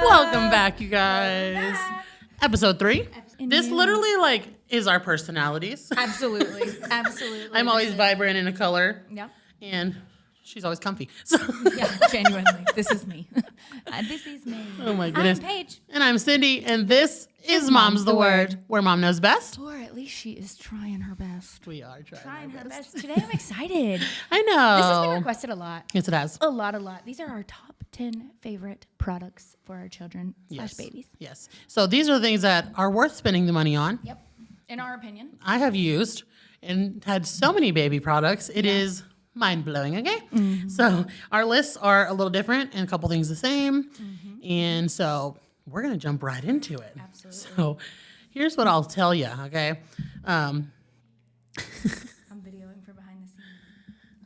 Welcome back, you guys. Episode 3. This literally is our personalities. Absolutely. I'm always vibrant in a color. Yeah. And she's always comfy. So. Yeah, genuinely. This is me. This is me. Oh my goodness. I'm Paige. And I'm Cyndi, and this is Mom's the Word, where Mom knows best. Or at least she is trying her best. We are trying her best. Today I'm excited. I know. This has been requested a lot. Yes, it has. A lot. These are our top 10 favorite products for our children / babies. Yes. So these are the things that are worth spending the money on. Yep. In our opinion. I have used and had so many baby products. It is mind-blowing, okay? Mm-hmm. So our lists are a little different and a couple things the same. Mm-hmm. And so we're going to jump right into it. Absolutely. So here's what I'll tell you, okay? I'm videoing for behind the scenes.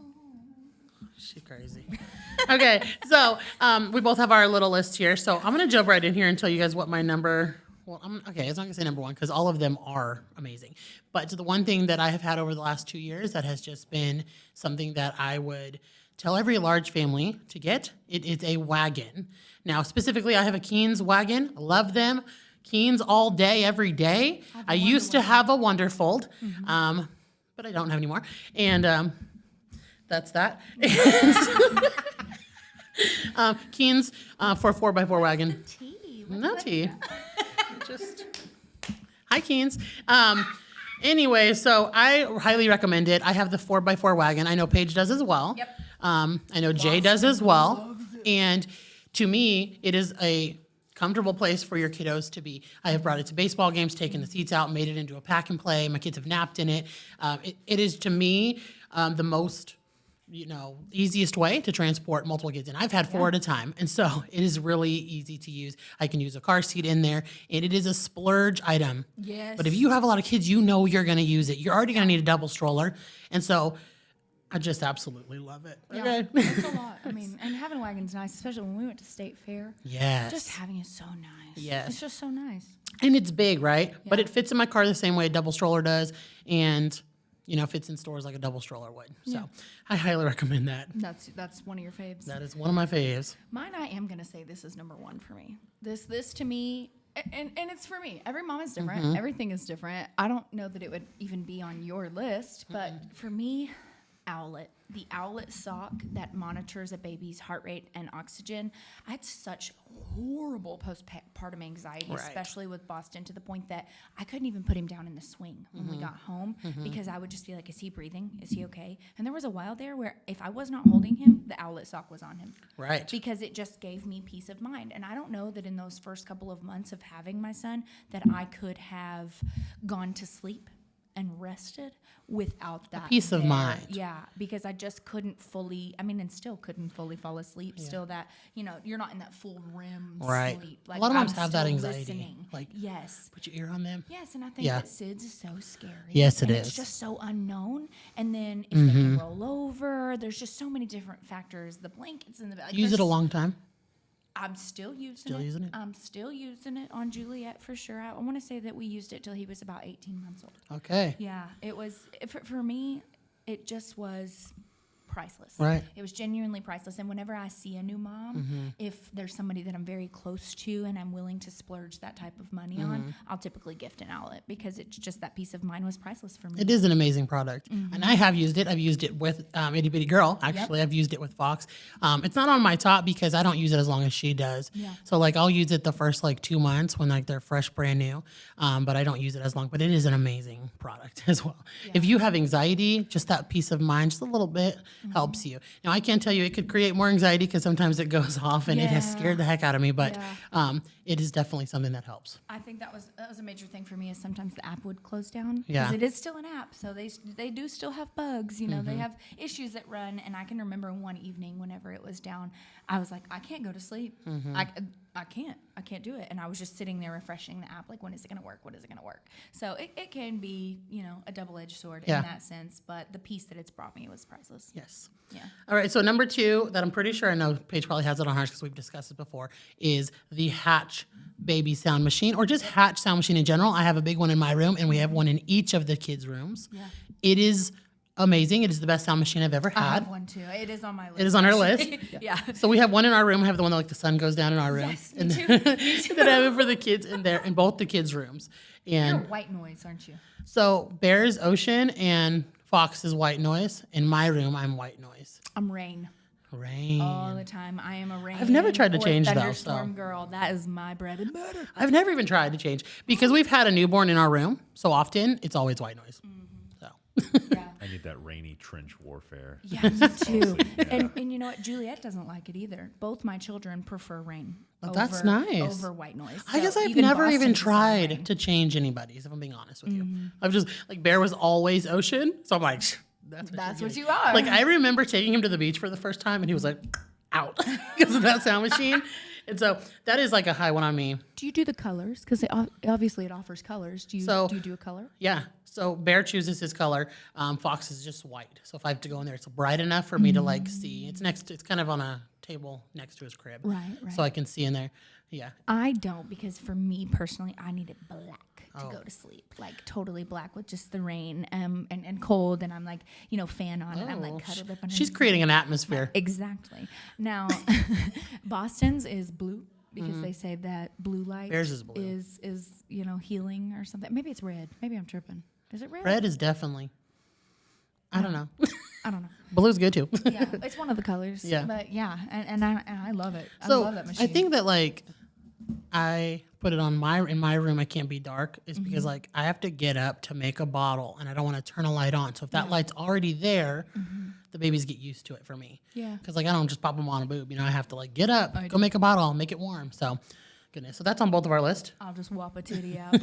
Oh. She's crazy. Okay, so we both have our little list here. So I'm going to jump right in here and tell you guys what my number... Well, I'm not going to say number one because all of them are amazing. But the one thing that I have had over the last 2 years that has just been something that I would tell every large family to get, it is a Wagon. Now, specifically, I have a Keen's Wagon. I love them. Keen's all day, every day. I used to have a Wonderfold, but I don't have anymore. And that's that. Keen's for 4x4 Wagon. No tea. Just hi Keens. Anyway, so I highly recommend it. I have the 4x4 Wagon. I know Paige does as well. Yep. I know Jay does as well. And to me, it is a comfortable place for your kiddos to be. I have brought it to baseball games, taken the seats out, made it into a pack and play. My kids have napped in it. It is to me the most easiest way to transport multiple kids. And I've had 4 at a time. And so it is really easy to use. I can use a car seat in there, and it is a splurge item. Yes. But if you have a lot of kids, you're going to use it. You're already going to need a double stroller. And so I just absolutely love it. Yeah, okay. it's a lot. I mean, and having a wagon's nice, especially when we went to State Fair. Yes. Just having it so nice. Yes. It's just so nice. And it's big, right? Yeah. But it fits in my car the same way a double stroller does. And fits in stores like a double stroller would. So I highly recommend that. That's one of your faves. That is one of my faves. Mine, I am going to say this is number 1 for me. This to me, and it's for me. Every mom is different. Mm-hmm. Everything is different. I don't know that it would even be on your list, but for me, Owlet. The Owlet Sock that monitors a baby's heart rate and oxygen. I had such horrible postpartum anxiety, especially with Boston, to the point that I couldn't even put him down in the swing when we got home because I would just be like, is he breathing? Is he okay? And there was a while there where if I was not holding him, the Owlet Sock was on him. Right. Because it just gave me peace of mind. And I don't know that in those first couple of months of having my son that I could have gone to sleep and rested without that peace of mind. Yeah, because I just couldn't fully, and still couldn't fully fall asleep. Yeah. Still that, you're not in that full REM sleep. Like, a lot of moms have that anxiety. Listening. Like, yes. Put your ear on them. Yes, and I think that SIDS is so scary. Yes, it is. It's just so unknown. And then if they can roll over, there's just so many different factors. The blankets in the bed. Use it a long time. I'm still using it. I'm still using it on Juliet for sure. I want to say that we used it till he was about 18 months old. Okay. Yeah, it was, for me, it just was priceless. Right. It was genuinely priceless. And whenever I see a new mom, if there's somebody that I'm very close to and I'm willing to splurge that type of money on, I'll typically gift an Owlet because it's just that peace of mind was priceless for me. It is an amazing product. And I have used it. I've used it with Itty Bitty Girl. Actually, I've used it with Fox. It's not on my top because I don't use it as long as she does. Yeah. So I'll use it the first 2 months when they're fresh, brand new. But I don't use it as long. But it is an amazing product as well. Yeah. If you have anxiety, just that peace of mind, just a little bit, helps you. Now, I can't tell you it could create more anxiety because sometimes it goes off and it has scared the heck out of me, but it is definitely something that helps. I think that was a major thing for me is sometimes the app would close down. Yeah. Because it is still an app, so they do still have bugs. They have issues that run, and I can remember one evening whenever it was down, I was like, I can't go to sleep. I can't do it. And I was just sitting there refreshing the app, like, when is it going to work? What is it going to work? So it can be, a double-edged sword in that sense, but the piece that it's brought me was priceless. Yes. Yeah. All right, so number 2 that I'm pretty sure, I know Paige probably has it on hers because we've discussed it before, is the Hatch baby sound machine, or just Hatch sound machine in general. I have a big one in my room, and we have one in each of the kids' rooms. Yeah. It is amazing. It is the best sound machine I've ever had. I have one too. It is on my list. It is on our list. Yeah. So we have one in our room. I have the one that the sun goes down in our room. Yes, and me too. then I have it for the kids in both the kids' rooms. And You're white noise, aren't you? so Bear is ocean and Fox is white noise. In my room, I'm white noise. I'm rain. Rain. All the time. I am a rain. I've never tried to change though. Thunderstorm girl. That is my bread and butter. I've never even tried to change because we've had a newborn in our room so often. It's always white noise. So. Yeah. I need that rainy trench warfare. Yeah, me too. And you know what? Juliet doesn't like it either. Both my children prefer rain. That's nice. Over white noise. I guess I've even never Boston even doesn't tried rain. to change anybody's, if I'm being honest with you. I've just, Bear was always ocean. So I'm like, That's what you are. Like, I remember taking him to the beach for the first time and he was like, out because of that sound machine. And so that is like a high one on me. Do you do the colors? Because obviously it offers colors. Do you do a color? Yeah. So Bear chooses his color. Fox is just white. So if I have to go in there, it's bright enough for me to like see. It's kind of on a table next to his crib. Right. So I can see in there. Yeah. I don't, because for me personally, I need it black to go to sleep. Like totally black with just the rain and cold. And I'm like, fan on it. I'm like cuddled up under. She's creating an atmosphere. Exactly. Now, Boston's is blue because they say that blue light Theirs is blue. is healing or something. Maybe it's red. Maybe I'm tripping. Is it red? Red is definitely. I don't know. I don't know. Blue's good too. Yeah, it's one of the colors. Yeah. But yeah, and I love it. I So love that machine. I think that I put it on in my room. I can't be dark is because I have to get up to make a bottle and I don't want to turn a light on. So if that light's already there, the babies get used to it for me. Yeah. Because I don't just pop them on a boob. I have to get up, go make a bottle, make it warm. So goodness. So that's on both of our list. I'll just whop a titty out.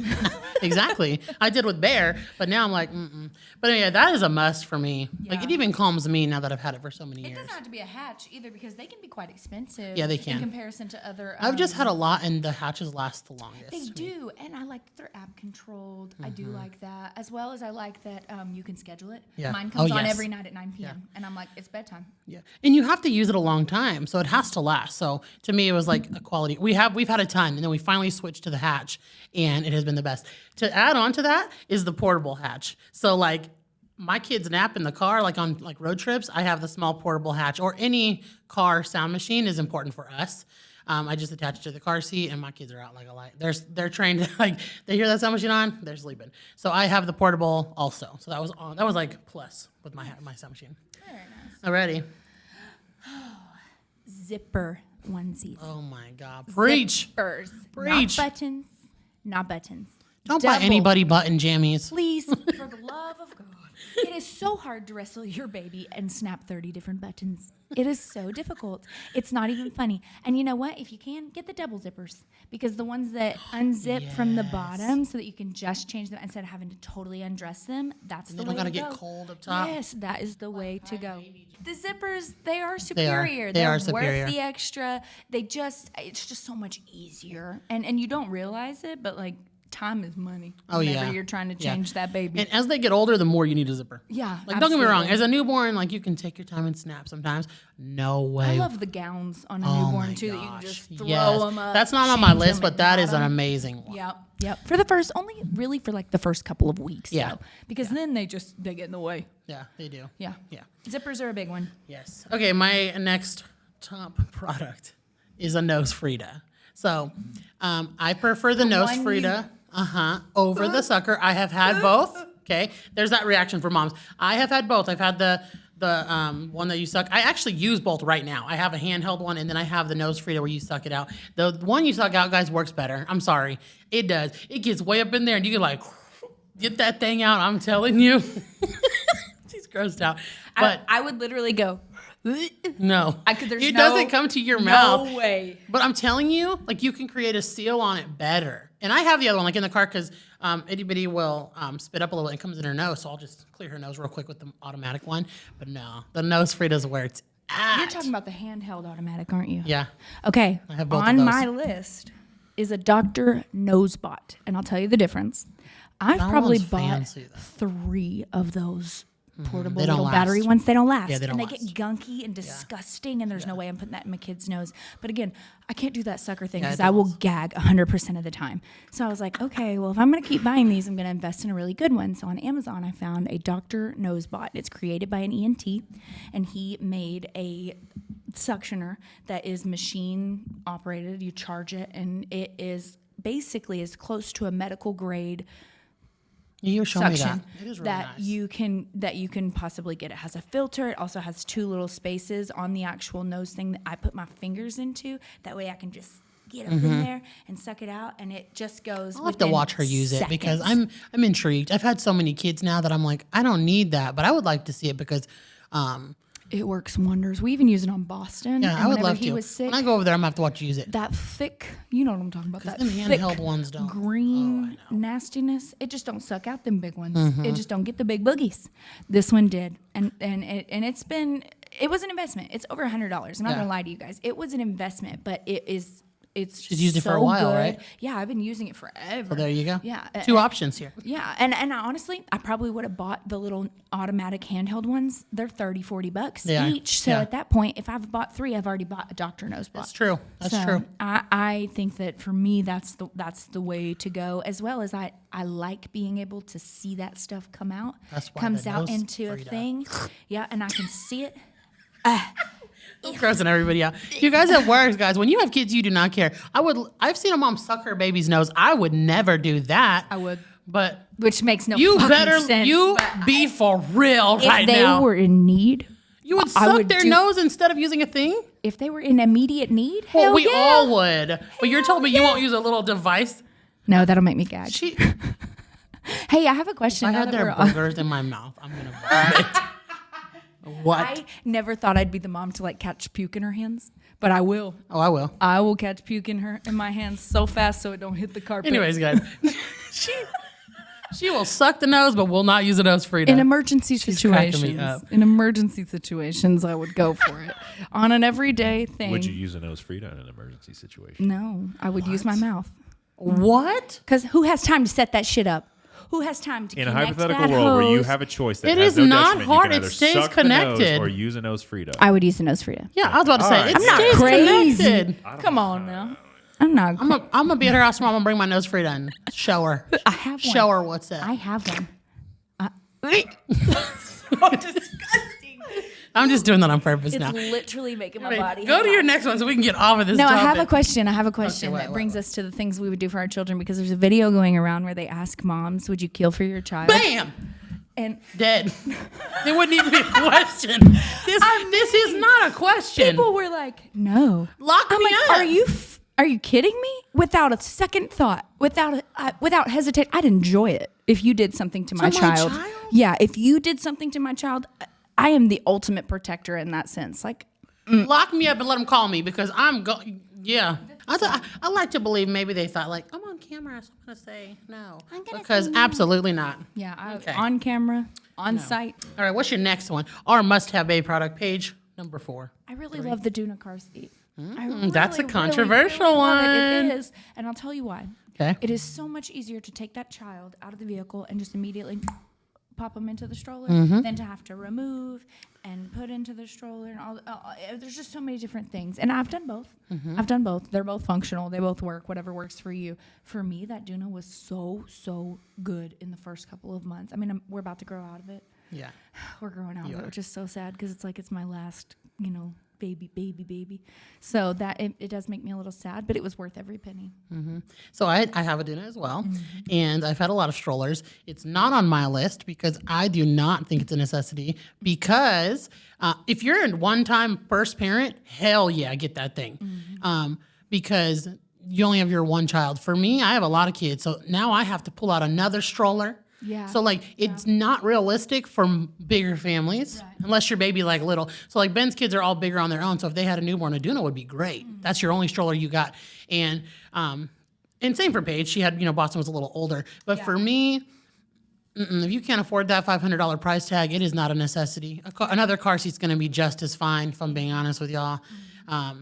Exactly. I did with Bear, but now I'm like, But anyway, that is a must for me. Yeah. It even calms me now that I've had it for so many It years. doesn't have to be a Hatch either because they can be quite expensive. Yeah, they can. In comparison to other. I've just had a lot, and the hatches last the longest. They do, and I like that they're app controlled. I do like that, as well as I like that you can schedule it. Yeah. Mine comes on yes. every night at 9 p.m. and I'm like, it's bedtime. Yeah, and you have to use it a long time, so it has to last. So to me, it was like a quality. We've had a ton, and then we finally switched to the Hatch, and it has been the best. To add on to that is the portable Hatch. So my kids nap in the car, on road trips. I have the small portable Hatch, or any car sound machine is important for us. I just attach it to the car seat, and my kids are out like a light. They're trained they hear that sound machine on, they're sleeping. So I have the portable also. So that was plus with my sound machine. Very nice. Alrighty. Zipper onesies. Oh my God. Preach. Zippers. Preach. Not buttons. Don't buy Double. anybody button jammies. Please, for the love of God. It is so hard to wrestle your baby and snap 30 different buttons. It is so difficult. It's not even funny. And you know what? If you can, get the double zippers. Because the ones that unzip from the bottom so that you can just change them instead of having to totally undress them, that's the way to go. They don't gotta get cold up top. Yes, that is the way to go. The zippers, they are They superior. are They're superior. worth the extra. It's just so much easier. And you don't realize it, but time is money. Oh, whenever yeah. you're trying to Yeah. change that baby. And as they get older, the more you need a zipper. Yeah, Don't get me wrong. absolutely. As a newborn, you can take your time and snap sometimes. No way. I love the gowns on a Oh newborn my too that you gosh. can just throw Yes. them up. That's not on my change list, them but and that knot is an 'em. amazing one. Yep. For the first, only really for the first couple of weeks. Yeah. Though, because then they get in the way. Yeah, they do. Yeah. Yeah. Zippers are a big one. Yes. Okay, my next top product is a nose Frida. So I prefer the nose one Frida over the sucker. I have had both. Okay, there's that reaction for moms. I have had both. I've had the one that you suck. I actually use both right now. I have a handheld one, and then I have the nose Frida where you suck it out. The one you suck out, guys, works better. I'm sorry, it does. It gets way up in there, and you can get that thing out. I'm telling you, she's grossed out. But I would literally go. no, There's it no- doesn't come to your mouth. No way. But I'm telling you, you can create a seal on it better. And I have the other one, in the car, because itty bitty will spit up a little and it comes in her nose. So I'll just clear her nose real quick with the automatic one. But no, the nose Frida's where it's at? You're talking about the handheld automatic, aren't you? Yeah. Okay. I have both of On those. my list is a Dr. Nosebot, and I'll tell you the difference. I've That probably one's bought fancy, though. 3 of those portable They don't little last. battery ones. They don't last. Yeah, they don't and they last. get gunky and disgusting, and there's no way I'm putting that in my kid's nose. But again, I can't do that sucker thing Yeah, because it I will does. gag 100% of the time. So I was like, okay, well, if I'm going to keep buying these, I'm going to invest in a really good one. So on Amazon, I found a Dr. Nosebot. It's created by an ENT, and he made a suctioner that is machine operated. You charge it, and it is basically as close to a medical grade You show me that. suction It is really that nice. you can possibly get. It has a filter. It also has 2 little spaces on the actual nose thing that I put my fingers into. That way I can just get up in there and suck it out, and it just goes. I'll have to watch her use it because I'm intrigued. I've had so many kids now that I'm like, I don't need that, but I would like to see it because it works wonders. We even use it on Boston. yeah, and I would whenever love he to. was sick, When I go over there, I'm gonna have to watch you use it. that thick, you know what I'm talking about. That them thick handheld ones don't. green nastiness. It just don't suck out them big ones. It just don't get the big boogies. This one did, and it was an investment. It's over $100. I'm not Yeah. gonna lie to you guys. It was an investment, but it's She's used it for a so while, good. right? Yeah, I've been using it forever. So there you go. Yeah, 2 options here. Yeah, and honestly, I probably would have bought the little automatic handheld ones. They're $30-$40 Yeah, each. So yeah. at that point, if I've bought 3, I've already bought a Dr. Nosebot. That's true. That's So true. I think that for me, that's the way to go. As well as I like being able to see that stuff come out. That's why comes the out nose into a freed up. thing. Yeah, and I can see it. Grossing everybody out. You guys at work, guys, when you have kids, you do not care. I've seen a mom suck her baby's nose. I would never do that. I would. But Which makes no you fucking better sense. be for real If right they now. were in need, You would I suck would their do- nose instead of using a thing? if they were in immediate need, Well, hell we yeah. all would. But you're telling me you yeah. won't use a little device? No, that'll make me gag. She, Hey, I have a question. I now had that their we're on- boogers in my mouth. I'm going to vomit. What? I never thought I'd be the mom to like catch puke in her hands, but I will. Oh, I will. I will catch puke in my hands so fast so it don't hit the carpet. Anyways, guys. She will suck the nose, but will not use a nose freedom. in emergency cracking me situations, up. I would go for it. On an everyday thing, Would you use a nose Frida in an emergency situation? no, I would use my mouth. What? Because who has time to set that shit up? Who has time to In a connect hypothetical that world where you hose? have a choice that It has is no not detriment, hard. you It can either stays suck the nose connected. or use a nose Frida. I would use the nose Frida. Yeah, I was about to say. All right. It I'm not stays crazy. connected. Come on now. I'm not. I'm gonna be at her house tomorrow. I'm gonna bring my nose free and show her. I have one. Show her what's up. I have one. so disgusting. I'm just doing that on purpose It's now. literally making my Anyway, body. go to hot. your next one so we can get off of this No, I topic. have a question. I have a question what, that what, brings us to the things we would do for our children because there's a video going around where they ask moms, "Would you kill for your child?" Bam! And Dead. It wouldn't even be a question. This is not a question. people were like, "No." Lock I'm me like, up. Are you kidding me? Without a second thought, without hesitation, I'd enjoy it if you did something to my child. Yeah, if you did something to my child, I am the ultimate protector in that sense. Like, Lock me up and let them call me because I'm going. Yeah. I like to believe maybe they thought like, I'm on camera, so I'm going to say no. Because absolutely not. yeah, Okay. on camera, on site. All right, what's your next one? Our must-have baby product, Paige, number 4. I really love the Duna Car seat. That's a controversial love one. It is, and I'll tell you why. Okay. It is so much easier to take that child out of the vehicle and just immediately pop them into the stroller than to have to remove and put into the stroller. And all. There's just so many different things, and I've done both. I've done both. They're both functional. They both work. Whatever works for you. For me, that Duna was so good in the first couple of months. I mean, we're about to grow out of it. Yeah. We're growing out of it, which is so sad because it's like it's my last, baby. So that it does make me a little sad, but it was worth every penny. So I have a Duna as well, and I've had a lot of strollers. It's not on my list because I do not think it's a necessity because if you're a one-time first parent, hell yeah, get that thing. Because you only have your one child. For me, I have a lot of kids, so now I have to pull out another stroller. Yeah. So like it's not realistic for bigger families unless your baby like little. So like Ben's kids are all bigger on their own. So if they had a newborn, a Duna would be great. That's your only stroller you got. And same for Paige. She had Boston was a little older. But for me, If you can't afford that $500 price tag, it is not a necessity. Another car seat's going to be just as fine, if I'm being honest with y'all.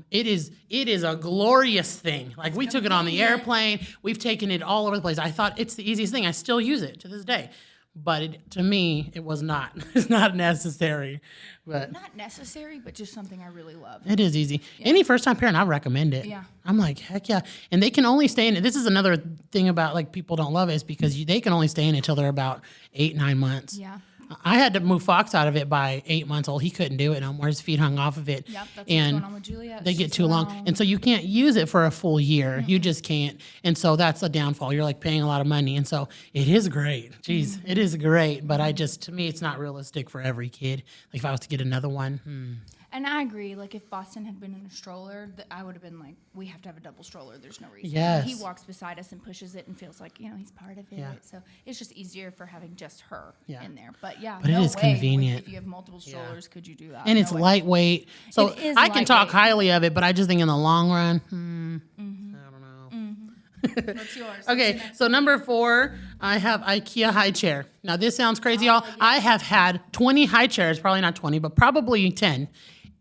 It is a glorious thing. Like, we took it on the airplane. We've taken it all over the place. I thought it's the easiest thing. I still use it to this day. But to me, it was not. It's not necessary. But Not necessary, but just something I really love. it is easy. Any first-time parent, I recommend it. Yeah. I'm like, heck yeah. And they can only stay in it. This is another thing about, like, people don't love it is because they can only stay in it till they're about 8-9 months. Yeah. I had to move Fox out of it by 8 months old. He couldn't do it no more. His feet hung off of it. Yep, that's and what's going on with Juliet. they get She's too long. around. And so you can't use it for a full year. You just can't. And so that's a downfall. You're like paying a lot of money. And so it is great. Jeez, it is great. But to me, it's not realistic for every kid. Like, if I was to get another one, And I agree. Like, if Boston had been in a stroller, I would have been like, we have to have a double stroller. There's no reason. Yes. He walks beside us and pushes it and feels like, he's part of it. Yeah. So it's just easier for having just her Yeah. in there. But yeah, But it no is way convenient. If you have multiple strollers, could you do that? and No it's way. lightweight. So It is I can talk lightweight. highly of it, but I just think in the long run, I don't know. What's yours? Okay, so number 4, I have IKEA high chair. Now, this sounds crazy, y'all. yeah. I have had 20 high chairs, probably not 20, but probably 10.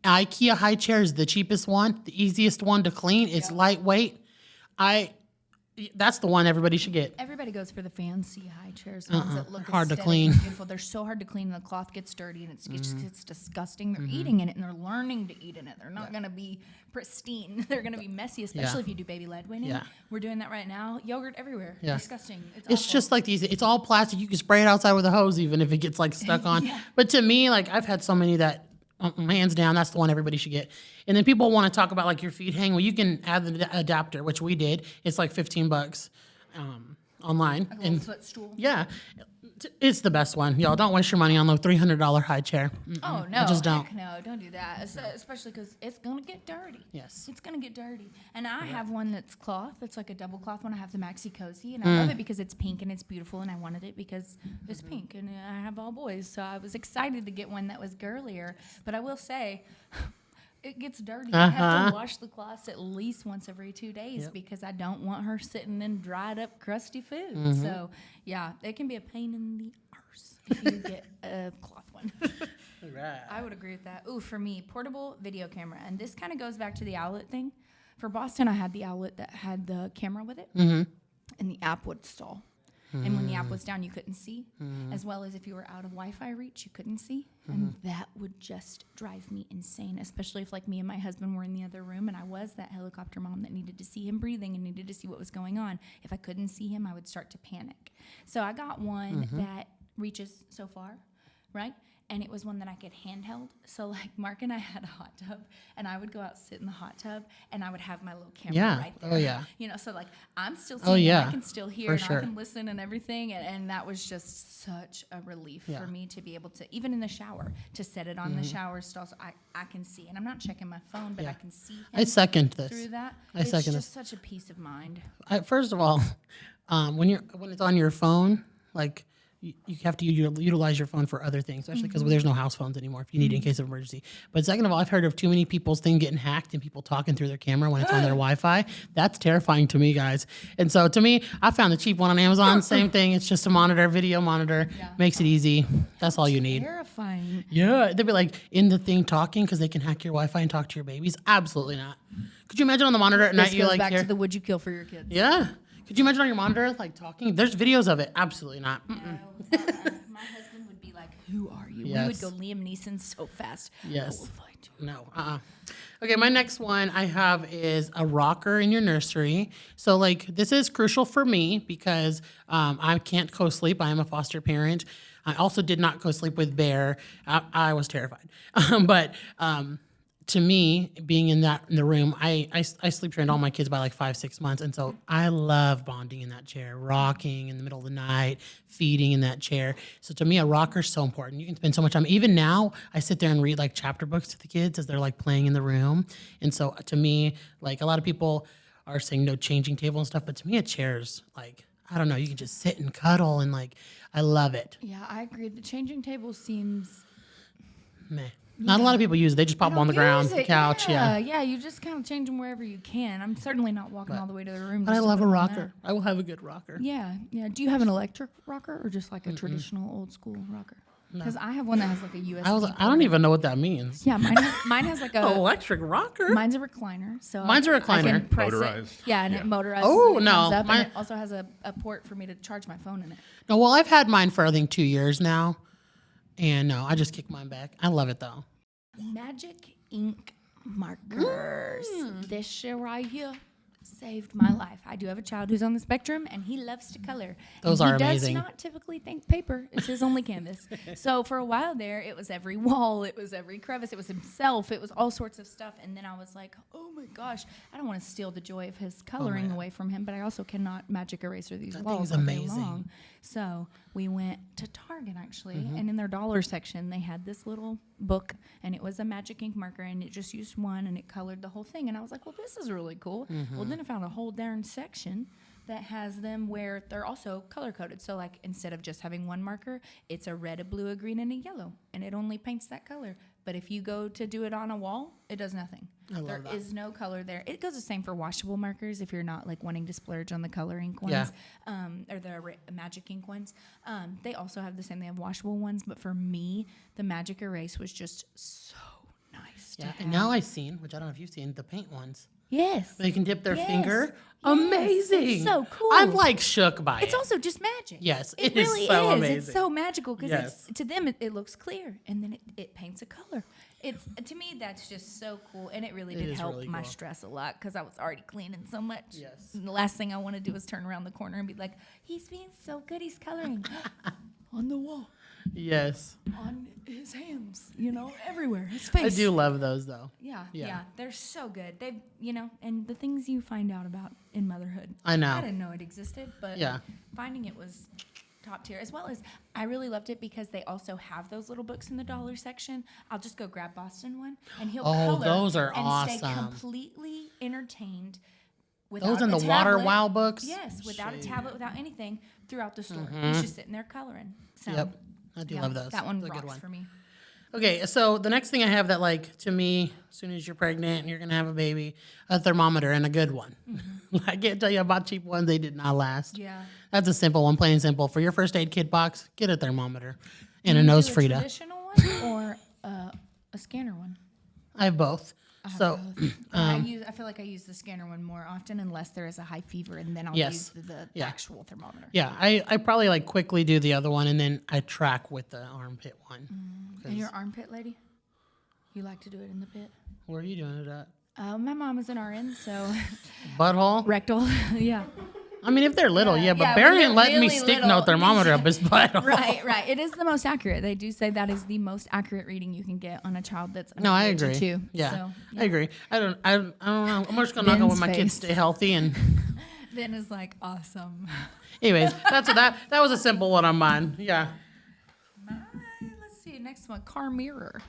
IKEA high chair is the cheapest one, the easiest one to clean. It's lightweight. That's the one everybody should get. Everybody goes for the fancy high chairs, the ones that look Hard to aesthetic clean. and beautiful. They're so hard to clean, and the cloth gets dirty, and it's disgusting. They're eating in it, and they're learning to eat in it. They're not going to be pristine. They're going to be messy, especially if you do baby led weaning. Yeah. We're doing that right now. Yogurt everywhere. Yeah. Disgusting. It's It's awful. just like these. It's all plastic. You can spray it outside with a hose, even if it gets like stuck on. Yeah. But to me, like, I've had so many that, hands down, that's the one everybody should get. And then people want to talk about like your feet hang. Well, you can add the adapter, which we did. It's like $15 online. a little footstool. Yeah, it's the best one, y'all. Don't waste your money on the $300 high chair. Oh no! just don't. Heck no, don't do that. Especially because it's gonna get dirty. Yes. It's gonna get dirty. And I have one that's cloth. It's like a double cloth one. I have the Maxi Cozy, and I love it because it's pink and it's beautiful. And I wanted it because it's pink, and I have all boys, so I was excited to get one that was girlier. But I will say. It gets dirty. I have to wash the cloths at least once every 2 days because I don't want her sitting in dried up, crusty food. So, yeah, it can be a pain in the arse if you get a cloth one. Right. I would agree with that. Ooh, for me, portable video camera. And this kind of goes back to the Owlet thing. For Boston, I had the Owlet that had the camera with it. And the app would stall. And when the app was down, you couldn't see. As well as if you were out of Wi-Fi reach, you couldn't see. And that would just drive me insane, especially if like me and my husband were in the other room and I was that helicopter mom that needed to see him breathing and needed to see what was going on. If I couldn't see him, I would start to panic. So I got one that reaches so far, right? And it was one that I could handheld. So like Mark and I had a hot tub, and I would go out sit in the hot tub, and I would have my little camera right there. Oh, yeah. So like I'm still seeing yeah. I can still hear For and sure. I can listen and everything. And that was just such a relief for me to be able to, even in the shower, to set it on the shower stall so I can see. And I'm not checking my phone, but I can see him I second this. through that. I It's second just such a peace of mind. First of all, when it's on your phone, like you have to utilize your phone for other things, especially because there's no house phones anymore if you need it in case of emergency. But second of all, I've heard of too many people's thing getting hacked and people talking through their camera when it's on their Wi-Fi. That's terrifying to me, guys. And so to me, I found the cheap one on Amazon. Same thing. It's just a monitor, video monitor. Makes it easy. That's all you need. Terrifying. Yeah, they'd be like in the thing talking because they can hack your Wi-Fi and talk to your babies. Absolutely not. Could you imagine on the monitor at night This you goes like back hear? to the would you kill for your kids. Yeah. Could you imagine on your monitor like talking? There's videos of it. Absolutely not. No, my husband would be like, "Who are you?" We would Yes. go Liam Neeson so fast. Yes. I will find you. No. Okay, my next one I have is a rocker in your nursery. So like this is crucial for me because I can't co-sleep. I am a foster parent. I also did not co-sleep with Bear. I was terrified. But to me, being in the room, I sleep trained all my kids by like 5-6 months, and so I love bonding in that chair, rocking in the middle of the night, feeding in that chair. So to me, a rocker's so important. You can spend so much time. Even now, I sit there and read like chapter books to the kids as they're like playing in the room. And so to me, like a lot of people are saying no changing table and stuff, but to me, a chair's like, I don't know, you can just sit and cuddle and like, I love it. Yeah, I agree. The changing table seems Meh. Not a lot of people use it. They just pop them on the ground, the couch. Yeah. Yeah, you just kind of change them wherever you can. I'm certainly not walking all the way to the room. But I just to love put a 'em on rocker. I will have a good rocker. that. Yeah. Do you have an electric rocker or just like a traditional old school rocker? Because I have one that has like a USB. I don't even know what that means. Yeah, mine has like a Electric rocker. Mine's a recliner. So Mine's a I can recliner. press Motorized. It. Yeah, and it motorizes. Oh, and it no, comes up, mine- and it also has a port for me to charge my phone in it. No, well, I've had mine for I think 2 years now, and no, I just kick mine back. I love it though. Magic ink markers. This shit right here saved my life. I do have a child who's on the spectrum, and he loves to color. Those and are he amazing. does not typically think paper is his only canvas. So for a while there, it was every wall, it was every crevice, it was himself, it was all sorts of stuff. And then I was like, oh my gosh, I don't want to steal the joy of his coloring away from him, but I also cannot magic eraser these walls thing's all day amazing. long. So we went to Target actually, and in their dollar section, they had this little book, and it was a magic ink marker, and it just used one, and it colored the whole thing. And I was like, well, this is really cool. Well, then I found a whole darn section that has them where they're also color coded. So like instead of just having one marker, it's a red, a blue, a green, and a yellow, and it only paints that color. But if you go to do it on a wall, it does nothing. There is no color there. It goes the same for washable markers if you're not like wanting to splurge on the color ink ones, or the magic ink ones. They also have the same. They have washable ones, but for me, the magic erase was just so nice. Yeah, and now I've seen, which I don't know if you've seen, the paint ones. Yes. They can dip their Yes. finger. Yes. Amazing. It's so cool. I'm like shook by It's it. also just magic. Yes, it it is really so is. amazing. It's so magical because Yes. to them it looks clear, and then it paints a color. It's to me that's just so cool, and it really It did is help really my cool. stress a lot because I was already cleaning so much. Yes. And the last thing I want to do is turn around the corner and be like, "He's being so good. He's coloring on the wall, Yes. on his hands, everywhere. His face." I do love those though. Yeah, Yeah. yeah, they're so good. They've, and the things you find out about in motherhood. I know. I didn't know it existed, but Yeah. finding it was top tier. As well as, I really loved it because they also have those little books in the dollar section. I'll just go grab Boston one, and he'll color those are and stay awesome. completely entertained. Without Those in a the water tablet. wow books. Yes, without a Shit. tablet, without anything, throughout the store. He's just sitting there coloring. So, Yep. I do yeah, love those. That one That's a good rocks one. for me. Okay, so the next thing I have that, like, to me, as soon as you're pregnant and you're gonna have a baby, a thermometer and a good one. I can't tell you about cheap ones; they did not last. Yeah. That's a simple one, plain and simple. For your first aid kit box, get a thermometer and a Do you nose do Frida. traditional one or a scanner one? I have both. So, I feel like I use the scanner one more often unless there is a high fever, and then I'll Yes. use the Yeah. actual thermometer. yeah, I probably like quickly do the other one, and then I track with the armpit one. And your armpit lady? You like to do it in the pit? Where are you doing it at? My mom is an RN, so Butthole? rectal. Yeah. I mean, if they're little, yeah, but yeah, Barry when ain't they're letting me really stick no little. thermometer up his butt. Right. It is the most accurate. They do say that is the most accurate reading you can get on a child that's under No, I the age of agree. 2. Yeah, So, I agree. I don't know. I'm just gonna knock on Ben's when my kids face. stay healthy. And Ben is like, awesome. anyways, that's what that was a simple one on mine. Yeah. Let's see, next one, car mirror.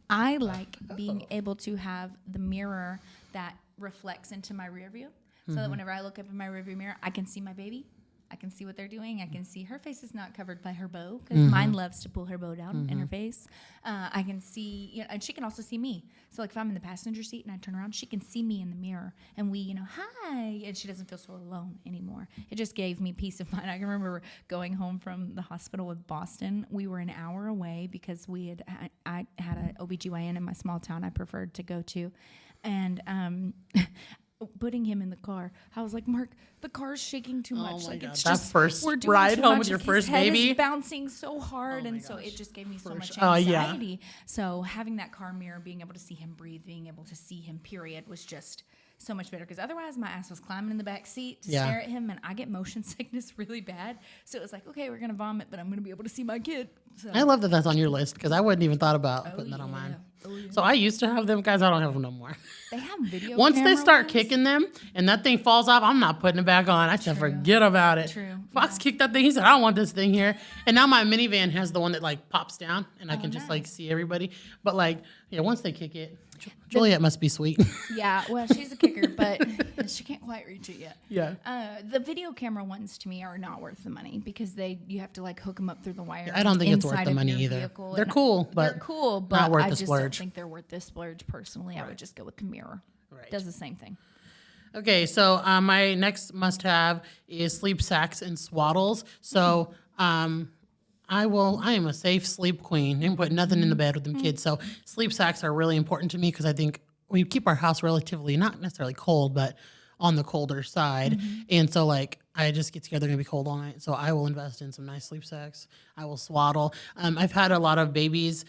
I like being able to have the mirror that reflects into my rear view, so that whenever I look up in my rear view mirror, I can see my baby. I can see what they're doing. I can see her face is not covered by her bow because mine loves to pull her bow down in her face. I can see, and she can also see me. So like if I'm in the passenger seat and I turn around, she can see me in the mirror, and we, hi, and she doesn't feel so alone anymore. It just gave me peace of mind. I can remember going home from the hospital with Boston. We were an hour away because I had an OBGYN in my small town I preferred to go to, and putting him in the car, I was like, Mark, the car's shaking too much. my Like God. it's That just first we're doing ride too home much. with your His first head baby? is bouncing so hard, my and so gosh. it just gave me so much Oh, yeah. anxiety. So having that car mirror, being able to see him breathe, being able to see him, period, was just so much better. Because otherwise, my ass was climbing in the back seat to Yeah. stare at him, and I get motion sickness really bad. So it was like, okay, we're gonna vomit, but I'm gonna be able to see my kid. So I love that that's on your list because I wouldn't even thought about putting that on yeah. mine. Oh, yeah. So I used to have them, guys. I don't have them no more. they have video. Once they camera start ones. kicking them and that thing falls off, I'm not putting it back on. I said, True. forget about it. True, Fox kicked that thing. He said, I don't want this thing here. And now my minivan has the one that like pops down and I can just like see everybody. But like, yeah, once they kick it, Juliet must be sweet. Yeah, well, she's a kicker, but she can't quite reach it yet. Yeah. The video camera ones to me are not worth the money because you have to like hook them up through the wire. I don't think it's worth inside the of money your either. vehicle. They're And cool, but they're cool, but not worth I the just splurge. think they're worth this splurge personally, I would just go with the mirror. Right. Does the same thing. Okay, so my next must-have is sleep sacks and swaddles. So I am a safe sleep queen. Didn't put nothing in the bed with them kids. So sleep sacks are really important to me because I think we keep our house relatively not necessarily cold, but on the colder side. And so like I just get together, gonna be cold all night. So I will invest in some nice sleep sacks. I will swaddle. I've had a lot of babies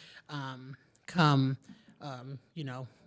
come,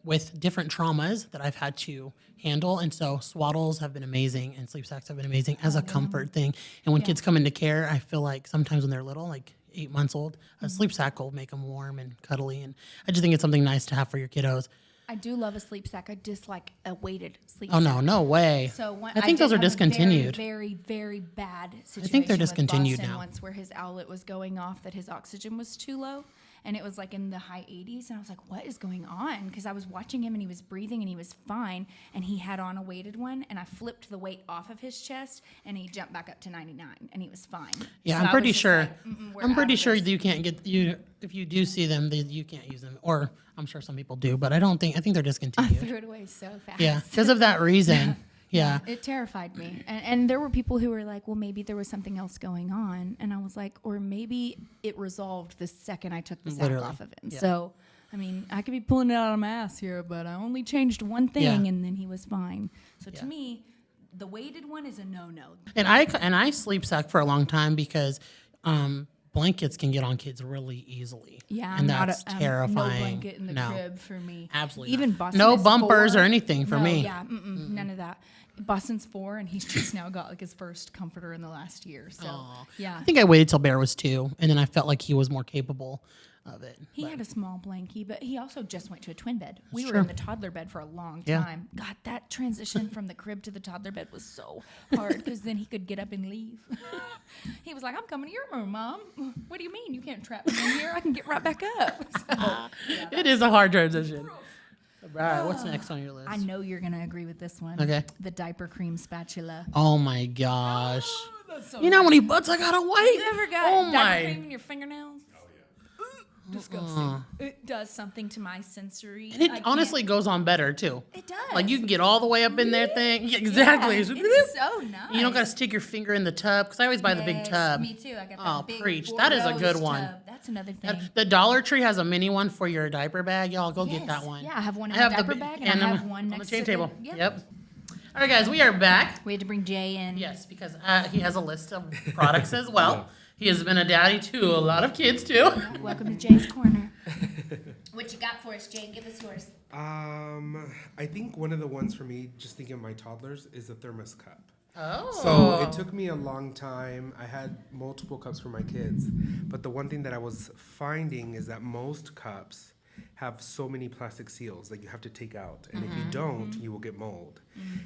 with different traumas that I've had to handle. And so swaddles have been amazing and sleep sacks have been amazing as a comfort thing. And when kids come into care, I feel like sometimes when they're little, like 8 months old, a sleep sack will make them warm and cuddly. And I just think it's something nice to have for your kiddos. I do love a sleep sack. I dislike a weighted sleep Oh, sack. no way. So I think those are did have a discontinued. Very, very bad situation. I think they're with discontinued Boston now. once where his Owlet was going off, that his oxygen was too low. And it was like in the high 80s. And I was like, what is going on? Because I was watching him and he was breathing and he was fine. And he had on a weighted one. And I flipped the weight off of his chest and he jumped back up to 99 and he was fine. Yeah, So I'm I pretty was just sure. like, we're I'm out pretty of sure this. you can't get you if you do see them, you can't use them. Or I'm sure some people do, but I think they're I discontinued. threw it away so fast. Yeah, because of that reason. Yeah. It terrified me. And there were people who were like, well, maybe there was something else going on. And I was like, or maybe it resolved the second I took the sack Literally. off of him. Yeah. So, I mean, I could be pulling it out of my ass here, but I only changed one thing Yeah. and then he was fine. So Yeah. to me, the weighted one is a no-no. And I sleep sack for a long time because blankets can get on kids really easily. Yeah, and I'm that's not terrifying. No blanket in the No. crib for me. Absolutely Even not. Boston No is bumpers 4. or anything for No, me. Yeah, none of that. Boston's 4, and he's just now got like his first comforter in the last year. So Aw. yeah, I think I waited till Bear was 2, and then I felt like he was more capable of it. he But had a small blankie, but he also just went to a twin bed. We were true. in the toddler bed for a long Yeah. time. God, that transition from the crib to the toddler bed was so hard because then he could get up and leave. He was like, "I'm coming to your room, Mom. What do you mean you can't trap me in here? I can get right back up." So, it is a hard transition. All right, what's next on your list? I know you're gonna agree with this one. Okay. The diaper cream spatula. Oh my gosh. That's so You know how many butts I gotta wipe? You ever got Oh diaper cream my. in your fingernails? Disgusting. It does something to my sensory. And it I can't- honestly goes on better too. it does. Like you can get all the way up in that thing. Yeah, exactly. Yeah, it's so nice. You don't gotta stick your finger in the tub because I always buy the big Yes, tub. Me too. I got Oh, that big preach. That is a good Bordeaux one. tub. That's another thing. The Dollar Tree has a mini one for your diaper bag. Y'all go get that Yes. one. Yeah, I have one in I my have diaper the bag, and I have one on next the chain to the- table. Yep. Yep. All right, guys, we are back. We had to bring Jay in. Yes, because he has a list of products as well. He has been a daddy to a lot of kids too. Welcome to Jay's Corner. What you got for us, Jay? Give us yours. I think one of the ones for me, just thinking of my toddlers, is a thermos cup. Oh. So it took me a long time. I had multiple cups for my kids, but the one thing that I was finding is that most cups have so many plastic seals that you have to take out, and if you don't, you will get mold.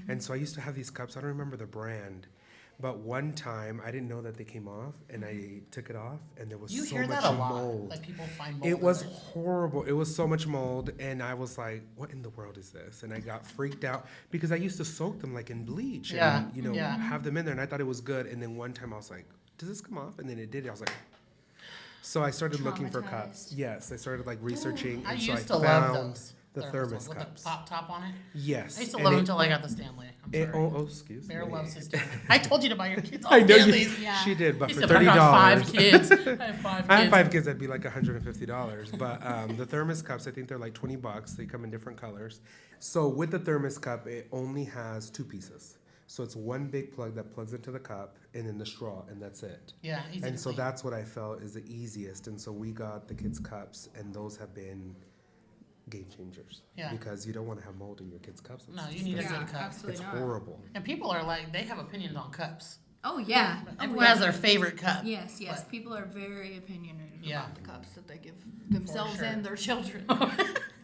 And so I used to have these cups. I don't remember the brand, but one time I didn't know that they came off, and I took it off, and there was You so hear much that a lot. mold. Like people find mold. It in was it. horrible. It was so much mold, and I was like, "What in the world is this?" And I got freaked out because I used to soak them like in bleach, Yeah, and yeah. have them in there, and I thought it was good. And then one time I was like, "Does this come off?" And then it did. I was like, so I started looking for cups. Traumatized. Yes, I started like researching, I and so used I to love found those. the thermos with cups. the pop top on it. Yes, I used to and love them it- until I got the Stanley. I'm it- sorry. oh, excuse Bear me. loves his Stanley. I told you to buy your kids all I know Stanleys. Yeah. she did, but He for said, "But I $30. got 5 kids. I have 5 kids. I have 5 kids, that'd be like $150. But the thermos cups, I think they're like $20. They come in different colors. So with the thermos cup, it only has 2 pieces. So it's one big plug that plugs into the cup, and then the straw, and that's it. Yeah, easy And to so clean. that's what I felt is the easiest. And so we got the kids' cups, and those have been game changers. Yeah. Because you don't want to have mold in your kids' cups. No, you need a good cup. It's horrible. And people are like, they have opinions on cups. Oh yeah. Everyone has their favorite cup. Yes, yes. But- People are very opinionated Yeah. about the cups that they give themselves sure. and their children.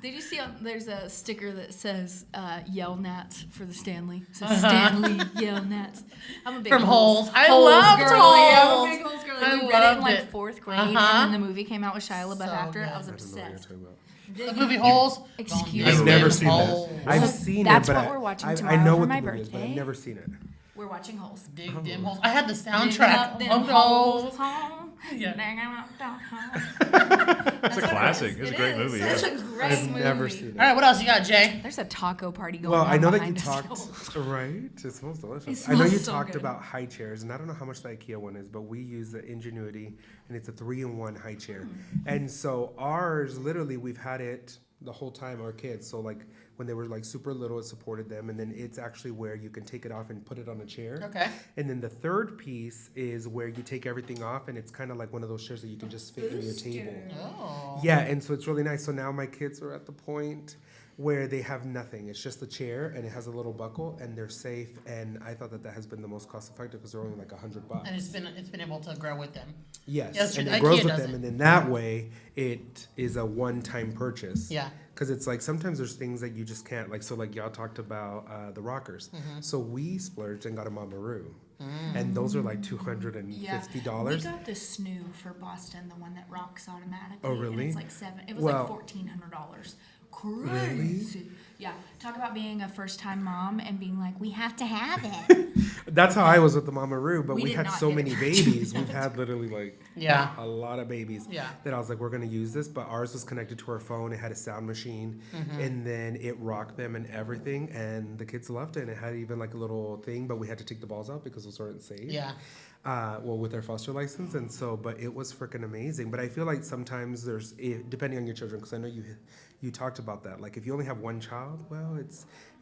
Did you see there's a sticker that says yell Nats for the Stanley? It says Stanley yell Nats. I'm a big From Holes. I Holes loved girly. I'm Holes. a big Holes girly. I We read it in loved like it. 4th grade, Uh-huh. and then the movie came out with Shia LaBeouf So after it. I good. was I don't know what you're obsessed. talking about. The movie Holes. Excuse Don't me. I've never miss seen Holes. that. I've seen That's it, but what we're watching I tomorrow know for what my the movie is, but I've birthday. never seen it. We're watching Holes. Dig them holes. I had the Digging up soundtrack them of holes, those. home. Yeah. Digging up them holes. It's a classic. It's a great movie. It's Yeah. a great I've movie. never seen it. All right, what else you got, Jay? There's a taco party going Well, on I know that you behind us. talked, right? It smells delicious. It I know you smells so talked good. about high chairs, and I don't know how much the IKEA one is, but we use the Ingenuity, and it's a 3-in-1 high chair. And so ours, literally, we've had it the whole time, our kids. So, like, when they were, like, super little, it supported them, and then it's actually where you can take it off and put it on a chair. Okay. And then the third piece is where you take everything off, and it's kind of like one of those chairs that you can just fit in your table. Oh. Yeah, and so it's really nice. So now my kids are at the point where they have nothing. It's just a chair, and it has a little buckle, and they're safe. And I thought that has been the most cost effective because they're only like $100. And it's been able to grow with them. Yes, Yeah, that's and true. it grows IKEA with does them, it. and then that way it is a one-time purchase. Yeah. Because it's like sometimes there's things that you just can't, like, so like y'all talked about the rockers. Mm-hmm. So we splurged and got a Mamaroo. And those are like $250. We got the Snoo for Boston, the one that rocks automatically. Oh, really? And it's like it was Well- like $1,400. Crazy. Yeah. Talk about being a first-time mom and being like, we have to have it. That's how I was with the Mamaroo, but We we did had not so get many it. babies. We've had literally like Yeah. a lot of babies. Yeah. That I was like, we're gonna use this, but ours was connected to our phone. It had a sound machine, and then it rocked them and everything, and the kids loved it. And it had even like a little thing, but we had to take the balls out because those weren't safe. Yeah. Well, with their foster license, and so, but it was freaking amazing. But I feel like sometimes depending on your children, because I know you talked about that. Like if you only have one child, well,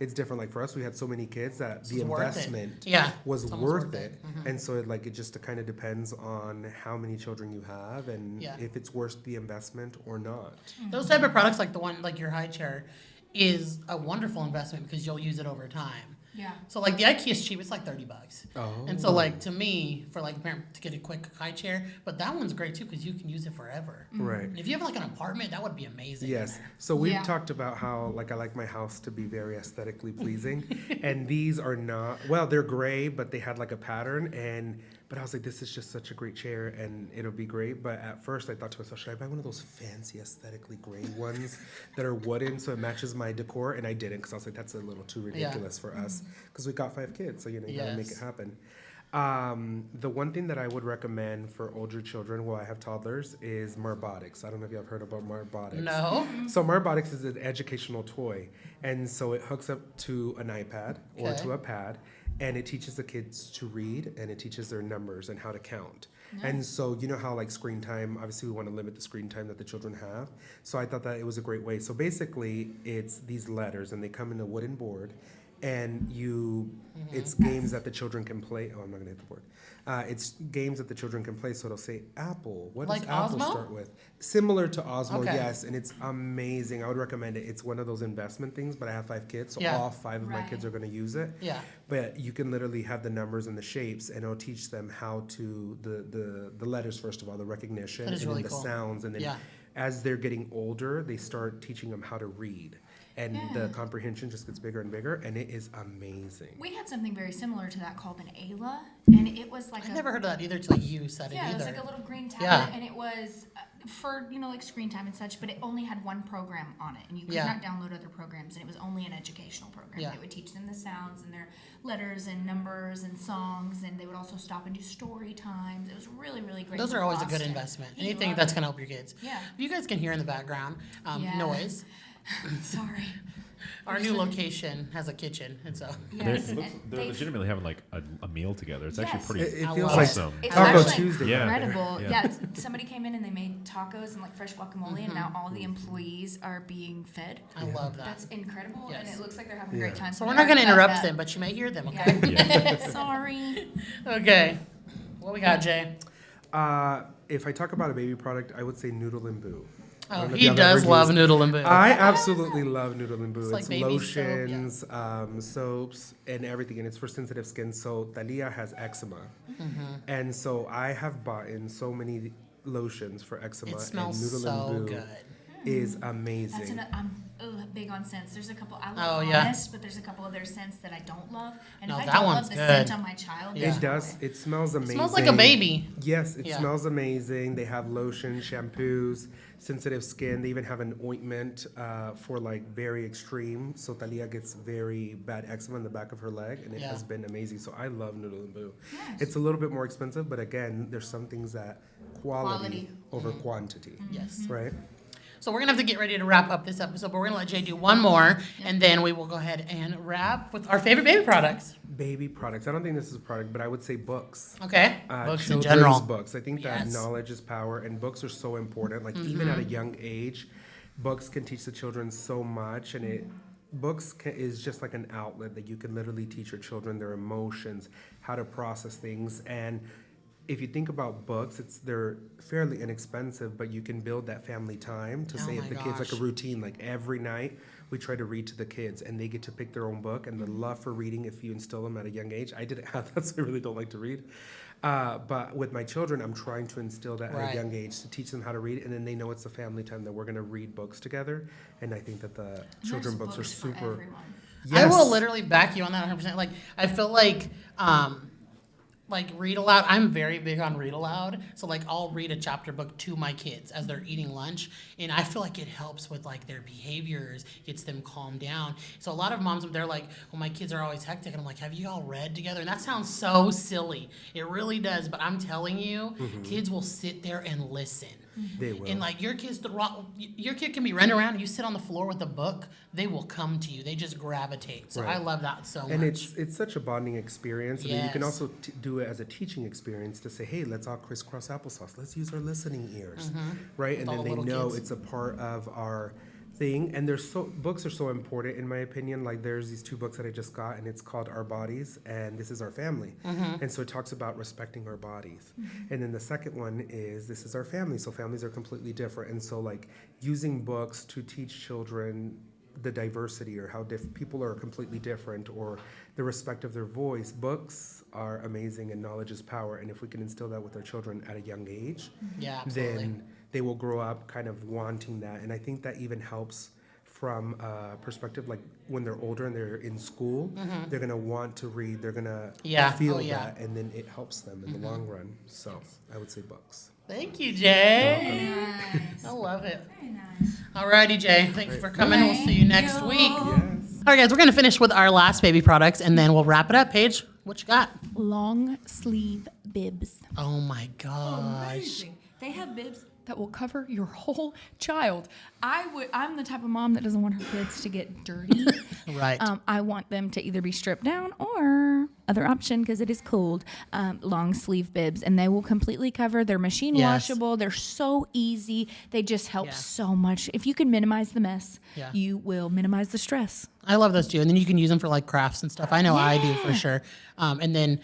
it's different. Like for us, we had so many kids that the It's worth it. investment Yeah. was It's almost worth it. And so it just kind of depends on how many children you have and Yeah. if it's worth the investment or not. Those type of products, like the one, like your high chair, is a wonderful investment because you'll use it over time. Yeah. So like the IKEA is cheap; it's like $30. Oh. And so like to me, for like a parent to get a quick high chair, but that one's great too because you can use it forever. Right. If you have like an apartment, that would be amazing. Yes. So we've Yeah. talked about how like I like my house to be very aesthetically pleasing, and these are not. Well, they're gray, but they had like a pattern, but I was like, this is just such a great chair, and it'll be great. But at first, I thought to myself, should I buy one of those fancy aesthetically gray ones that are wooden so it matches my decor? And I didn't because I was like, that's a little too ridiculous for us because we got 5 kids, so you gotta make it Yes. happen. The one thing that I would recommend for older children, while I have toddlers, is Marbotics. I don't know if you have heard about Marbotics. No. So Marbotics is an educational toy, and so it hooks up to an iPad or Okay. to a pad, and it teaches the kids to read, and it teaches their numbers and how to count. And so you know how like screen time, obviously we want to limit the screen time that the children have. So I thought that it was a great way. So basically it's these letters, and they come in a wooden board, and it's games that the children can play. Oh, I'm not gonna hit the board. It's games that the children can play. So it'll say apple. What Like does apple Osmo? start with? Similar to Osmo, Okay. yes, and it's amazing. I would recommend it. It's one of those investment things, but I have 5 kids, so Yeah. all 5 of my Right. kids are gonna use it. Yeah. But you can literally have the numbers and the shapes, and it'll teach them how to the letters first of all, the recognition, That is and really then the cool. sounds, and then Yeah. as they're getting older, they start teaching them how to read, and the comprehension just gets bigger and bigger, and it is amazing. We had something very similar to that called an Ayla, and it was like I never heard of that either till you said it Yeah, it either. was like a little green tablet, Yeah. and it was for like screen time and such. But it only had one program on it, and you could Yeah. not download other programs. And it was only an educational program. Yeah. It would teach them the sounds and their letters and numbers and songs, and they would also stop and do story times. It was really, really great. Those for are always a good Boston. investment. He Anything loved that's it. going to help your kids. Yeah. You guys can hear in the background Yeah. noise. Sorry. Our new location has a kitchen, and so Yes, and They're they've- legitimately having like a meal together. It's actually Yes. pretty It I feels love like it. awesome. It's Taco actually Tuesday. Yeah. incredible. Yeah. Yeah, somebody came in and they made tacos and like fresh guacamole, and now all the employees are being fed. I love that. That's incredible, and Yes. it looks like they're having a great time. So we're not going to interrupt them, but you may hear them, okay? Yeah. Sorry. Okay. What we got, Jay? If I talk about a baby product, I would say Noodle and Boo. I Oh, don't know if he y'all does ever love used- Noodle and Boo. I absolutely love Noodle and Boo. It's like It's baby soap, yeah. lotions, soaps, and everything, and it's for sensitive skin. So Thalia has eczema, Mm-hmm. and so I have bought in so many lotions for eczema. It smells and Noodle so and Boo good. is amazing. That's I'm big on scents. There's a couple I Oh, love yeah. Honest, but there's a couple of their scents that I don't love. And No, if I that don't one's love the good. scent on my child, Yeah. It does. It smells amazing. Smells like a baby. Yes, it Yeah. smells amazing. They have lotion, shampoos, sensitive skin. They even have an ointment for like very extreme. So Talia gets very bad eczema in the back of her leg, and it Yeah. has been amazing. So I love Noodle and Boo. Yes. It's a little bit more expensive, but again, there's some things that quality. Quality. over quantity. Yes. Right? So we're gonna have to get ready to wrap up this episode, but we're gonna let Jay do one more, and then we will go ahead and wrap with our favorite baby products. Baby products. I don't think this is a product, but I would say books. Okay. Books in Children's general. books. I think that Yes. knowledge is power, and books are so important. Like even at a young age, books can teach the children so much, and is just like an outlet that you can literally teach your children their emotions, how to process things, and if you think about books, they're fairly inexpensive, but you can build that family time to Oh say my if the kids like a gosh. routine, like every night we try to read to the kids and they get to pick their own book, and the love for reading, if you instill them at a young age. I didn't have that, so I really don't like to read. But with my children, I'm trying to instill that at Right. a young age to teach them how to read, and then they know it's a family time that we're going to read books together. And I think that the children books are for super. everyone. I will literally back you on that 100%. Like, I feel like read aloud. I'm very big on read aloud. So like I'll read a chapter book to my kids as they're eating lunch, and I feel like it helps with like their behaviors, gets them calmed down. So a lot of moms, they're like, well, my kids are always hectic, and I'm like, have you all read together? And that sounds so silly. It really does, but I'm telling you, kids will sit there and listen. They will. And like your kid can be running around and you sit on the floor with a book, they will come to you. They just gravitate. So Right. I love that so And much. it's such a bonding experience. And then you can Yes. also do it as a teaching experience to say, hey, let's all crisscross applesauce. Let's use our listening ears, right? With And all then the they little know kids. it's a part of our thing. And books are so important in my opinion. Like there's these two books that I just got, and it's called Our Bodies and This Is Our Family. And so it talks about respecting our bodies. And then the second one is This Is Our Family. So families are completely different. And so like using books to teach children the diversity or how people are completely different or the respect of their voice. Books are amazing, and knowledge is power. And if we can instill that with our children at a young age, Yeah, absolutely. then they will grow up kind of wanting that. And I think that even helps from a perspective like when they're older and they're in school, they're going to want to read, they're going to Yeah. feel Oh, yeah. that, and then it helps them in the long run. So I would say books. Thank you, Jay. Nice. I love it. Very nice. Alrighty, Jay. Thank you for coming. We'll see you next week. Yes. All right, guys, we're going to finish with our last baby products, and then we'll wrap it up. Paige, what you got? Long sleeve bibs. Oh, my gosh. Amazing. They have bibs that will cover your whole child. I'm the type of mom that doesn't want her kids to get dirty. Right. I want them to either be stripped down or other option because it is cold. Long sleeve bibs, and they will completely cover. They're machine Yes. washable. They're so easy. They just help Yeah. so much. If you can minimize the mess, Yeah. you will minimize the stress. I love those too. And then you can use them for like crafts and stuff. I know I do for sure. And then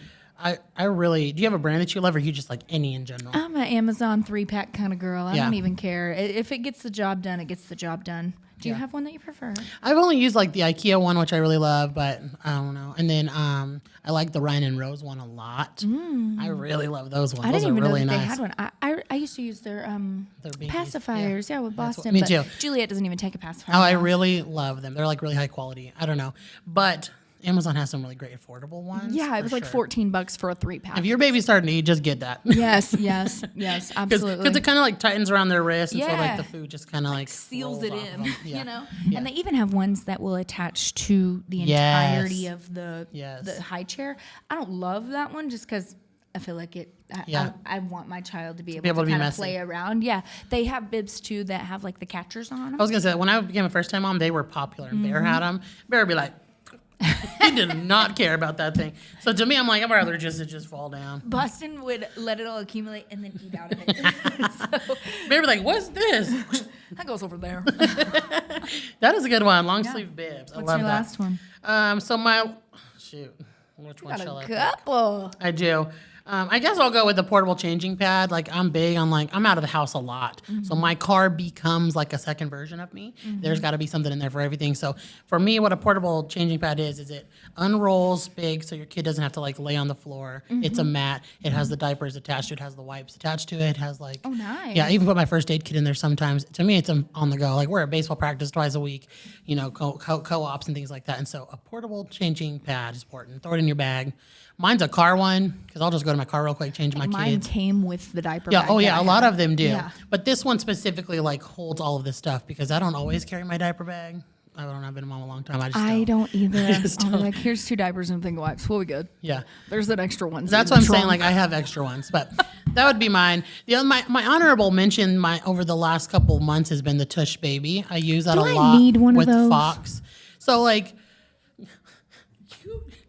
I really, do you have a brand that you love, or you just like any in general? I'm an Amazon 3-pack kind of girl. I Yeah. don't even care. If it gets the job done, it gets the job done. Do you Yeah. have one that you prefer? I've only used like the IKEA one, which I really love, but I don't know. And then I like the Ryan and Rose one a lot. I really love those ones. I Those didn't are even really know that nice. they had one. I used to use their binkies, pacifiers, yeah, with That's what- Boston. me but too. Juliet doesn't even take a pacifier. Oh, I now. really love them. They're like really high quality. I don't know. But Amazon has some really great affordable ones. Yeah, it was for like sure. $14 for a 3-pack. If your baby's starting to eat, just get that. yes, absolutely. Because it kind of like tightens around their wrist, and so Yeah. like the food just kind of like seals rolls it off of in, them. Yeah. you know. Yeah. And they even have ones that will attach to the Yes. entirety of the Yes. high chair. I don't love that one just because I feel like it. Yeah. I want my child to be able able to to be kind of messy. play around. Yeah, they have bibs too that have like the catchers on them. I was gonna say when I became a first time mom, they were popular, and Bear had them. Bear would be like, he did not care about that thing. So to me, I'm like, I'd rather it just fall down. Boston would let it all accumulate and then eat out of it. So Bear would be like, what's this? that goes over there. That is a good one. Long sleeve bibs. I What's love your that. last one? So my shoot, which one Got shall a I pick? couple. I do. I guess I'll go with the portable changing pad. Like I'm big on I'm out of the house a lot. So my car becomes like a second version of me. There's got to be something in there for everything. So for me, what a portable changing pad is it unrolls big so your kid doesn't have to like lay on the floor. It's a mat. It has the diapers attached to it. It has the wipes attached to it. It has like, Oh, nice. yeah, I even put my first aid kit in there sometimes. To me, it's on the go. Like we're at baseball practice twice a week, co-ops and things like that. And so a portable changing pad is important. Throw it in your bag. Mine's a car one because I'll just go to my car real quick, change my Mine kids. came with the diaper Yeah. bag. Oh that yeah. I A lot have. of them do. Yeah. But this one specifically like holds all of this stuff because I don't always carry my diaper bag. I've been a mom a long time. I don't either. just I'm don't. like, here's 2 diapers and a thing of wipes. We'll be good. Yeah. There's an extra one. That's what I'm saying. Like I have extra ones, but that would be mine. My honorable mention over the last couple of months has been the Tush Baby. I use that Do a I lot need one of with those? Fox. So like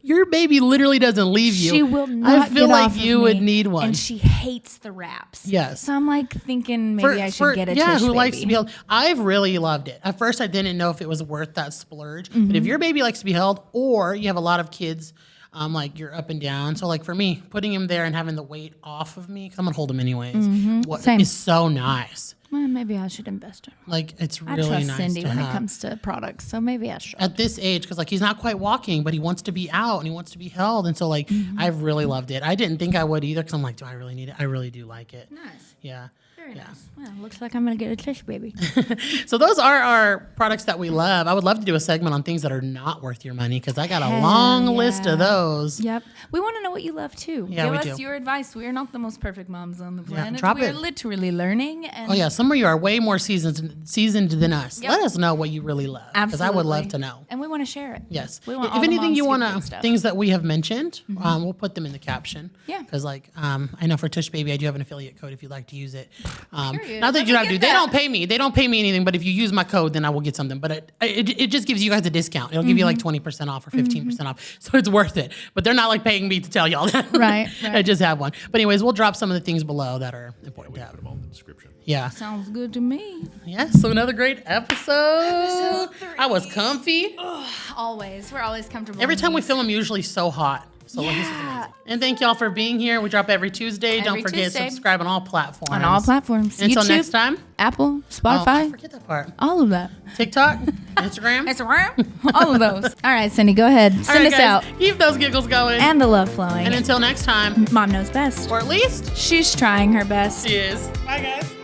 your baby literally doesn't leave you. She will not. I feel get like off of you would me, need one. and she hates the wraps. Yes. So I'm like thinking maybe I should get a yeah, Tush who Baby. likes to be held. I've really loved it. At first, I didn't know if it was worth that splurge. But if your baby likes to be held, or you have a lot of kids, like you're up and down. So like for me, putting him there and having the weight off of me, because I'm gonna hold him anyways, Same. is so nice. Well, maybe I should invest in one. Like it's I really trust nice Cyndi to when have. it comes to products, so maybe I should. At this age, because like he's not quite walking, but he wants to be out and he wants to be held, and so like I've really loved it. I didn't think I would either, because I'm like, do I really need it? I really do like it. Nice. Yeah. Very Yeah. nice. Well, looks like I'm gonna get a Tush Baby. So those are our products that we love. I would love to do a segment on things that are not worth your money, because I got a Hell long list yeah. of those. Yep. We want to know what you love too. Yeah, Give we us do. your advice. We are not the most perfect moms on the planet. drop we are it. literally learning. And Oh yeah, some of you are way more seasoned than us. Yep. Let us know what you really love, because I would love Absolutely. to know. And we want to share it. Yes. We want If all the anything moms you to want get good to, stuff. things that we have mentioned, we'll put them in the caption. Yeah. Because like, I know for Tush Baby, I do have an affiliate code if you'd like to use it. Period. Not that Let you me have to. get They that. don't pay me. They don't pay me anything. But if you use my code, then I will get something. But it just gives you guys a discount. It'll give you like 20% off or 15% off. So it's worth it. But they're not like paying me to tell y'all that. Right, I right. just have one. But anyways, we'll drop some of the things below that are important We to put have. them all in the description. Yeah. Sounds good to me. Yeah. So another great episode. I was comfy. Always. We're always comfortable. Every in time we these. film, I'm usually so hot. So like, this is Yeah. amazing. And thank y'all for being here. We drop every Tuesday. Don't Every forget, Tuesday. subscribe on all platforms. On all platforms. Until YouTube, next time. Apple, Oh, I Spotify, forget that part. all of that. TikTok, Instagram. It's around. All of those. All right, Cyndi, go ahead. All Send right, us guys, out. keep those giggles going. And the love flowing. And until next time, Mom knows best. or at least She's trying her best. she is. Bye, guys.